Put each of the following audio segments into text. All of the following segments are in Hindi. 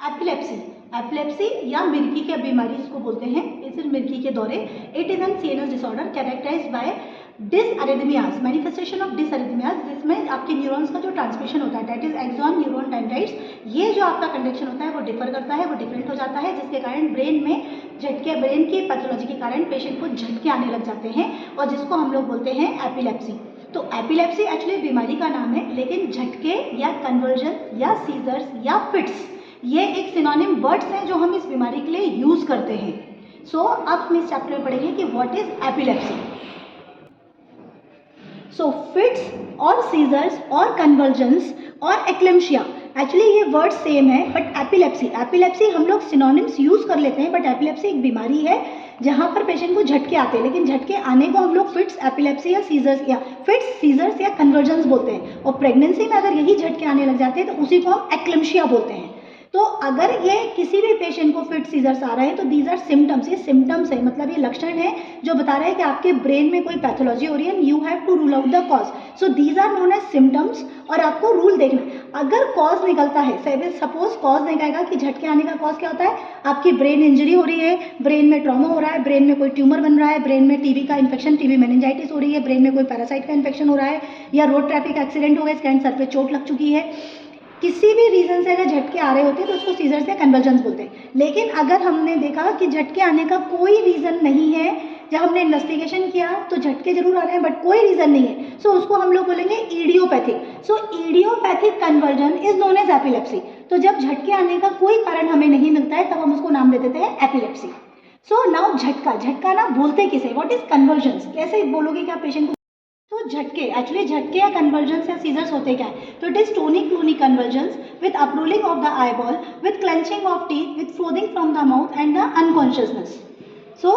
एपिलेप्सी, एपिलेप्सी या मिर्गी की बीमारी इसको बोलते हैं, इस मिर्गी के दौरे। It is an CNS disorder characterized by dysrhythmias, manifestation of dysrhythmias, जिसमें आपके न्यूरॉन्स का जो ट्रांसमिशन होता है that is axon neuron dendrites, ये जो आपका कंडक्शन होता है वो डिफर करता है, वो डिफरेंट हो जाता है, जिसके कारण ब्रेन में झटके, ब्रेन की पैथोलॉजी के कारण पेशेंट को झटके आने लग जाते हैं और जिसको हम लोग बोलते हैं एपिलेप्सी। तो एपिलेप्सी एक्चुअली बीमारी का नाम है, लेकिन झटके या कन्वर्जन या सीजर्स या फिट्स ये एक सिनोनिम वर्ड्स हैं जो हम इस बीमारी के लिए यूज करते हैं। सो अब हम इस चैप्टर में पढ़ेंगे कि what is epilepsy. So fits और सीजर्स और कन्वर्जन्स और एक्लेम्शिया, एक्चुअली ये वर्ड सेम है, बट एपिलेप्सी हम लोग सिनोनिम्स यूज कर लेते हैं, बट एपिलेप्सी एक बीमारी है जहाँ पर पेशेंट को झटके आते हैं, लेकिन झटके आने को हम लोग फिट्स, एपिलेप्सी या सीजर्स या कन्वर्जन्स बोलते हैं। और प्रेगनेंसी में अगर यही झटके आने लग जाते हैं तो उसी को हम एक्लेम्शिया बोलते हैं। तो अगर ये किसी भी पेशेंट को फिट सीजर्स आ रहे हैं तो दीज आर सिम्टम्स, ये सिम्टम्स है, मतलब ये लक्षण है जो बता रहे हैं कि आपके ब्रेन में कोई पैथोलॉजी हो रही है, you have to rule out the cause. So these are known as symptoms और आपको रूल देखना। अगर कॉज निकलता है, सपोज कॉज निकलेगा कि झटके आने का कॉज क्या होता है, आपकी ब्रेन इंजरी हो रही है, ब्रेन में ट्रॉमा हो रहा है, ब्रेन में कोई ट्यूमर बन रहा है, ब्रेन में टीबी का इन्फेक्शन, टीबी मेनिंजाइटिस हो रही है, ब्रेन में कोई पैरासाइट का इन्फेक्शन हो रहा है, या रोड ट्रैफिक एक्सीडेंट हो गया, इसके सर पे चोट लग चुकी है, किसी भी रीजन से अगर झटके आ रहे होते हैं तो उसको सीजर्स या कन्वर्जन्स बोलते हैं। लेकिन अगर हमने देखा कि झटके आने का कोई रीजन नहीं है, जब हमने इन्वेस्टिगेशन किया तो झटके जरूर आ रहे हैं बट कोई रीजन नहीं है, सो उसको हम लोग बोलेंगे idiopathic. So idiopathic conversion is known as epilepsy. तो जब झटके आने का कोई कारण हमें नहीं मिलता है तब हम उसको नाम दे देते हैं एपिलेप्सी। सो नाउ झटका ना बोलते किसे, व्हाट इज कन्वर्जन्स, कैसे बोलोगे क्या पेशेंट को। तो झटके, एक्चुअली झटके या कन्वर्जन्स या सीजर्स होते क्या है, तो it is tonic clonic convergence with uprolling of the eyeball, with clenching of teeth, with frothing from the mouth and the unconsciousness. So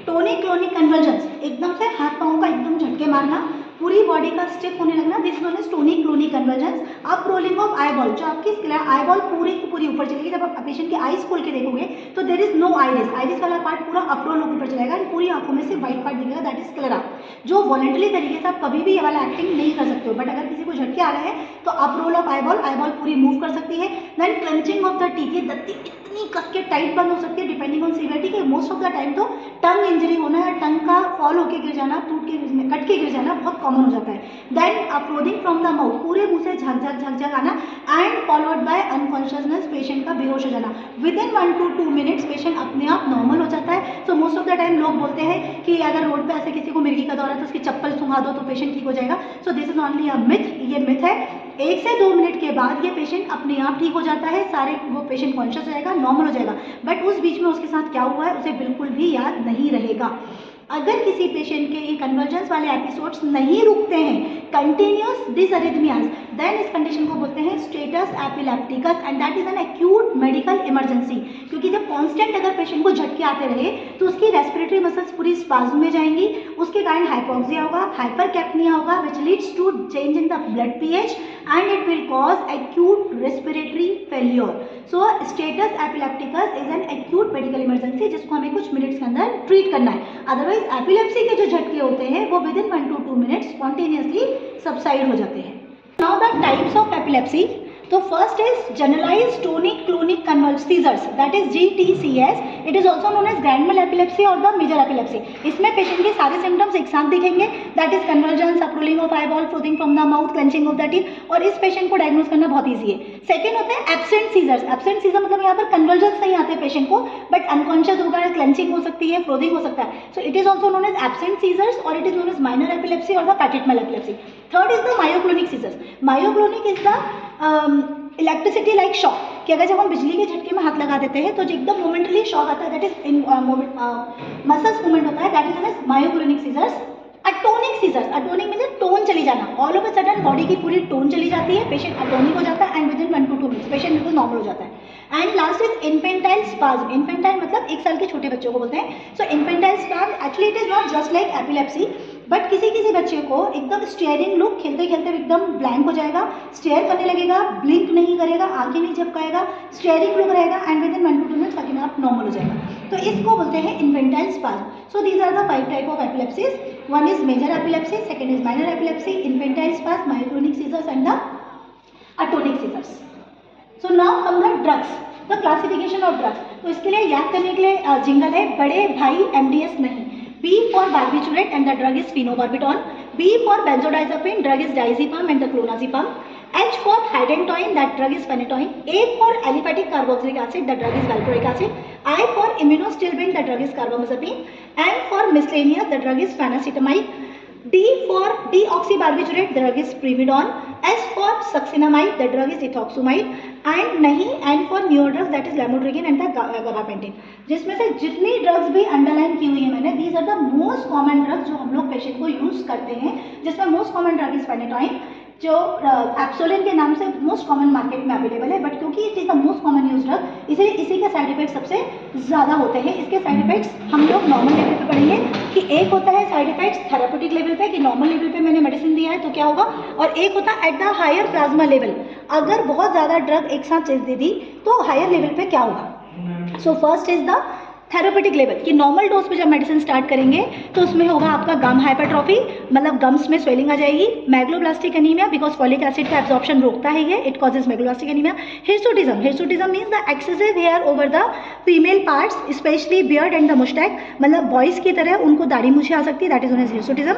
tonic clonic convergence, एकदम से हाथ पाँव का एकदम झटके मारना, पूरी बॉडी का स्टिफ होने लगना, this known is tonic clonic convergence. Up rolling of eyeball, जो आपकी आईबॉल पूरी की पूरी ऊपर चलेगी, जब आप पेशेंट की आईज खोल के देखोगे तो देर इज नो आइरिस वाला पार्ट पूरा अप्रोल ऊपर चलेगा एंड पूरी आंखों में से व्हाइट पार्ट दिखेगा, दैट इज स्क्लेरा, जो वॉलंटरी तरीके से आप कभी भी ये वाला एक्टिंग नहीं कर सकते हो। बट अगर किसी को झटके आ रहे हैं तो अप रोल ऑफ आईबॉल पूरी मूव कर सकती है। Then clenching of the teeth, ये दत्ती इतनी कस के टाइट बंद हो सकती है डिपेंडिंग ऑन सीवियरिटी के। मोस्ट ऑफ द टाइम तो टंग इंजरी होना या टंग का फॉल होकर गिर जाना, टूट के कट के गिर जाना बहुत कॉमन हो जाता है। Then uploading from the mouth, पूरे मुंह से झकझक आना and followed by unconsciousness, patient का बेहोश हो जाना। Within 1 to 2 minutes patient अपने आप नॉर्मल हो जाता है। So most of the time लोग बोलते हैं कि अगर रोड पे ऐसे किसी को मिर्गी का दौरा है तो उसकी चप्पल सुंघा दो तो पेशेंट ठीक हो जाएगा। So this is only a myth, ये मिथ है। 1 से 2 मिनट के बाद ये पेशेंट अपने आप ठीक हो जाता है, सारे वो पेशेंट कॉन्शियस हो जाएगा, नॉर्मल हो जाएगा, बट उस बीच में उसके साथ क्या हुआ है उसे बिल्कुल भी याद नहीं रहेगा। अगर किसी पेशेंट के ये कन्वर्जेंस वाले एपिसोड्स नहीं रुकते हैं, कंटिन्यूअस डिसअरिथमियाज, देन इस कंडीशन को बोलते हैं status epilepticus and that is an acute medical emergency. क्योंकि जब कांस्टेंट अगर पेशेंट को झटके आते रहे तो उसकी रेस्पिरेटरी मसल्स पूरी स्पाज्म में जाएंगी, उसके कारण हाइपोक्सिया होगा, हाइपरकैप्निया होगा, which leads to change in the blood pH and it will cause acute respiratory failure. So status epilepticus is an acute medical emergency जिसको हमें कुछ मिनट्स के अंदर ट्रीट करना है। अदरवाइज एपिलेप्सी के जो झटके होते हैं वो within 1 to 2 minutes spontaneously subside हो जाते हैं। Now the types of epilepsy, तो first is generalized tonic clonic convulsion seizures, that is GTCS। It is also known as grand mal epilepsy और द मेजर एपिलेप्सी। इसमें पेशेंट के सारे सिम्टम्स एक साथ दिखेंगे, that is convulsion, uprolling of eyeball, frothing from the mouth, clenching of the teeth, और इस पेशेंट को डायग्नोज करना बहुत ईजी है। सेकेंड होते हैं एब्सेंट सीजर्स। एब्सेंट सीजर मतलब यहाँ पर कन्वर्जन नहीं आते पेशेंट को, बट अनकॉन्शियस होगा, क्लेंचिंग हो सकती है, फ्रोदिंग हो सकता है। So it is also known as absent seizures और it is known as minor epilepsy और the petit mal epilepsy. Third is the myoclonic seizures. Myoclonic is the electricity like shock, कि अगर जब हम बिजली के झटके में हाथ लगा देते हैं तो जो एकदम मोमेंटली शॉक आता है, दैट इज मसल्स मूवमेंट होता है, that is known as myoclonic seizures. Atonic seizures, atonic means tone चली जाना, all of a sudden body की पूरी टोन चली जाती है, पेशेंट अटोनिक हो जाता है and within 1 to 2 minutes patient बिल्कुल नॉर्मल हो जाता है। And last is infantile spasm. Infantile मतलब 1 साल के छोटे बच्चों को बोलते हैं। So infantile spasm actually it is not just like epilepsy, but किसी किसी बच्चे को एकदम स्टेयरिंग लुक, खेलते खेलते एकदम ब्लैंक हो जाएगा, स्टेयर करने लगेगा, ब्लिंक नहीं करेगा, आंखें नहीं झपकाएगा, स्टेयरिंग लुक रहेगा and within 1 to 2 minutes अपने आप नॉर्मल हो जाएगा। तो इसको बोलते हैं infantile spasm. So these are the 5 type of epilepsies. One is major epilepsy, second is minor epilepsy, infantile spasm, myoclonic seizures and the atonic seizures. So now come the drugs, the classification of drugs. तो इसके लिए याद करने के लिए जिंगल है, बड़े भाई MDS नहीं। B for barbiturate and the drug is phenobarbital. B for benzodiazepine, drug is diazepam and the clonazepam. H for hydantoin, that drug is phenytoin. A for aliphatic carboxylic acid, the drug is valproic acid. I for immunostilbene, the drug is carbamazepine. M for miscellaneous, the drug is phenacetamide. D for deoxybarbiturate, the drug is primidone. S for succinamide, the drug is ethoxumide. And नहीं, N for newer drugs, that is lamotrigine and the gabapentin. जिसमें से जितनी ड्रग्स भी अंडरलाइन की हुई है मैंने, these are the most common drugs जो हम लोग पेशेंट को यूज करते हैं, जिसमें most common drug is phenytoin, जो एप्सोलिन के नाम से मोस्ट कॉमन मार्केट में अवेलेबल है, बट क्योंकि it is the most common use drug इसलिए इसी के साइड इफेक्ट सबसे ज़्यादा होते हैं। इसके साइड इफेक्ट्स हम लोग नॉर्मल लेवल पे पढ़ेंगे कि एक होता है साइड इफेक्ट्स थेरापेटिक लेवल पे, कि नॉर्मल लेवल पे मैंने मेडिसिन दिया है तो क्या होगा, और एक होता है at the higher plasma level, अगर बहुत ज़्यादा ड्रग एक साथ दे दी तो हायर लेवल पे क्या होगा। So first is the therapeutic level, कि नॉर्मल डोज पे जब मेडिसिन स्टार्ट करेंगे तो उसमें होगा आपका गम हाइपरट्रॉफी, मतलब गम्स में स्वेलिंग आ जाएगी। Megaloblastic anaemia, because folic acid का एब्जॉर्प्शन रोकता है ये, it causes megaloblastic anaemia. Hirsutism, hirsutism means the excessive hair over the female parts, especially beard and the moustache, मतलब बॉयज की तरह उनको दाढ़ी मूछें आ सकती है, that is known as hirsutism.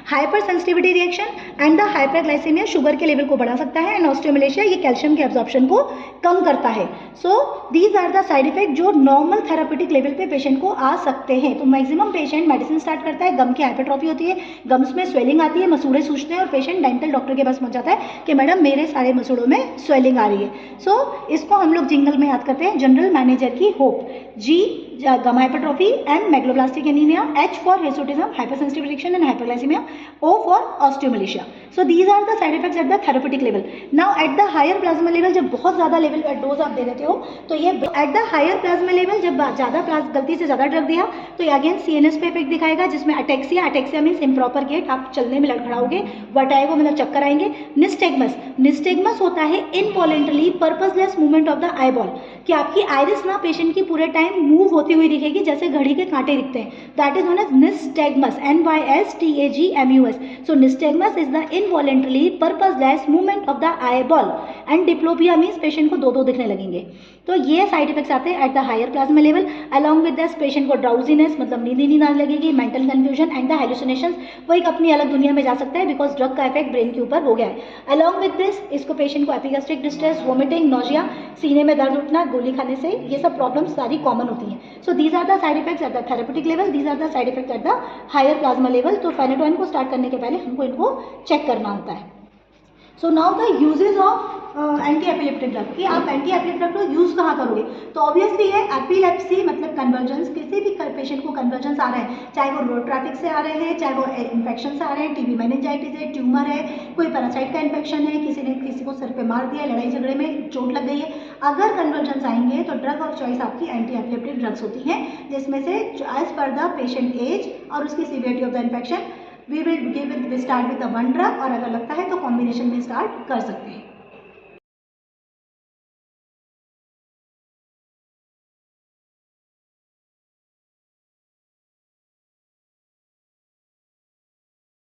Hyper sensitivity reaction and the hyperglycaemia, sugar के लेवल को बढ़ा सकता है, एंड ऑस्टियोमलेशिया, ये कैल्शियम के एब्जॉर्प्शन को कम करता है। So these are the side effect जो नॉर्मल थेरापेटिक लेवल पे पेशेंट को आ सकते हैं। तो मैक्सिमम पेशेंट मेडिसिन स्टार्ट करता है, गम की हाइपरट्रॉफी होती है, गम्स में स्वेलिंग आती है, मसूड़े सूजते हैं, और पेशेंट डेंटल डॉक्टर के पास पहुंच जाता है कि मैडम मेरे सारे मसूड़ों में स्वेलिंग आ रही है। सो इसको हम लोग जिंगल में याद करते हैं, जनरल मैनेजर की hope. G gum hypertrophy, M megaloblastic anaemia, H for hirsutism, hypersensitive reaction and hyperglycaemia, O for osteomalacia. So these are the side effects at the therapeutic level. Now at the higher plasma level, जब बहुत ज़्यादा लेवल डोज आप दे देते हो तो ये at the higher plasma level जब ज़्यादा गलती से ज़्यादा ड्रग दिया तो ये अगेन CNS पे इफेक्ट दिखाएगा, जिसमें ataxia, ataxia means improper gait, आप चलने में लड़खड़ाओगे, वर्टाइगो मतलब चक्कर आएंगे। निस्टेगमस, निस्टेगमस होता है involuntarily purposeless movement of the eyeball, कि आपकी आइरिस ना पेशेंट की पूरे टाइम मूव होती हुई दिखेगी जैसे घड़ी के कांटे दिखते हैं, that is known as nystagmus, NYSTAGMUS। So nystagmus is the involuntarily purposeless movement of the eyeball, and diplopia means patient को दो दो दिखने लगेंगे। तो ये साइड इफेक्ट्स आते हैं at the higher plasma level. Along with this patient को ड्राउजीनेस, मतलब नींद ही नींद आने लगेगी, mental confusion and the hallucinations, वो एक अपनी अलग दुनिया में जा सकता है बिकॉज ड्रग का इफेक्ट ब्रेन के ऊपर हो गया है। अलॉन्ग विद दिस इसको पेशेंट को एपिगैस्ट्रिक डिस्ट्रेस, वोमिटिंग, नोजिया, सीने में दर्द उठना गोली खाने से, ये सब प्रॉब्लम्स सारी कॉमन होती हैं। So these are the side effects at the therapeutic level, these are the side effects at the higher plasma level. तो फेनेटोइन को स्टार्ट करने के पहले हमको इनको चेक करना होता है। So now the usages of anti epileptic drug, कि आप एंटी एपिलेप्टिक ड्रग को यूज़ कहाँ करोगे, तो ऑब्वियसली है एपिलेप्सी मतलब कन्वर्जेंस, किसी भी पेशेंट को कन्वर्जेंस आ रहा है, चाहे वो रोड ट्रैफिक से आ रहे हैं, चाहे वो इन्फेक्शन से आ रहे हैं, TB मेनिंजाइटिस है, ट्यूमर है, कोई पैरासाइट का इन्फेक्शन है, किसी ने किसी को सिर पे मार दिया, लड़ाई झगड़े में चोट लग गई है, अगर कन्वर्जेंस आएंगे तो ड्रग ऑफ चॉइस आपकी एंटी एपिलेप्टिक ड्रग्स होती हैं, जिसमें से as per the patient age और उसकी severity of the infection we start with one drug, और अगर लगता है तो कॉम्बिनेशन में स्टार्ट कर सकते हैं।